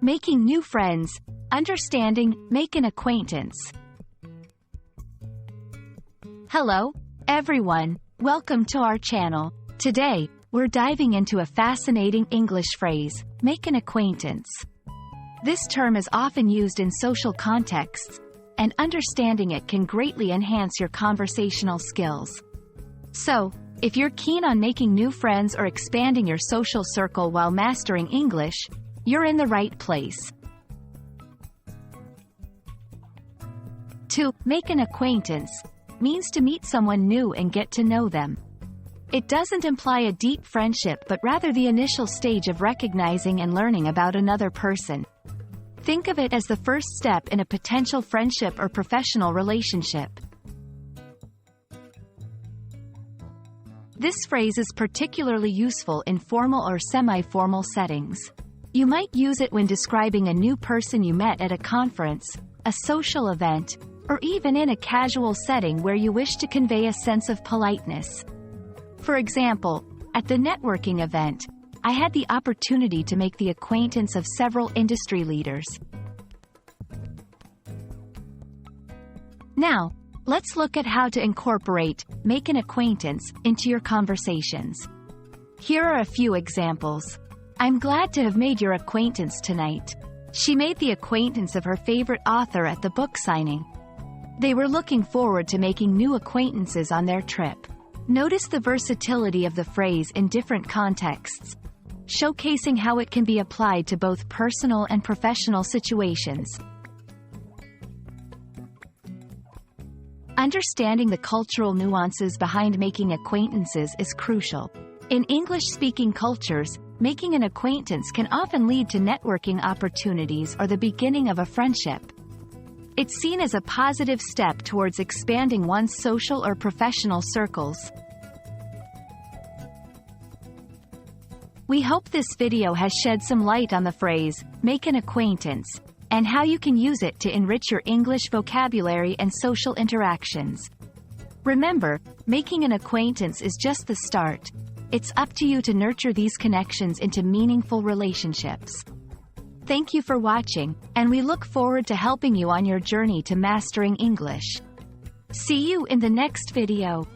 Making new friends. Understanding, make an acquaintance. Hello, everyone. Welcome to our channel. Today, we're diving into a fascinating English phrase, make an acquaintance. This term is often used in social contexts, and understanding it can greatly enhance your conversational skills. So, if you're keen on making new friends or expanding your social circle while mastering English, you're in the right place. To make an acquaintance means to meet someone new and get to know them. It doesn't imply a deep friendship but rather the initial stage of recognizing and learning about another person. Think of it as the first step in a potential friendship or professional relationship. This phrase is particularly useful in formal or semi-formal settings. You might use it when describing a new person you met at a conference, a social event, or even in a casual setting where you wish to convey a sense of politeness. For example, at the networking event, I had the opportunity to make the acquaintance of several industry leaders. Now, let's look at how to incorporate make an acquaintance into your conversations. Here are a few examples. I'm glad to have made your acquaintance tonight. She made the acquaintance of her favorite author at the book signing. They were looking forward to making new acquaintances on their trip. Notice the versatility of the phrase in different contexts, showcasing how it can be applied to both personal and professional situations. Understanding the cultural nuances behind making acquaintances is crucial. In English-speaking cultures, making an acquaintance can often lead to networking opportunities or the beginning of a friendship. It's seen as a positive step towards expanding one's social or professional circles. We hope this video has shed some light on the phrase, make an acquaintance, and how you can use it to enrich your English vocabulary and social interactions. Remember, making an acquaintance is just the start. It's up to you to nurture these connections into meaningful relationships. Thank you for watching, and we look forward to helping you on your journey to mastering English. See you in the next video.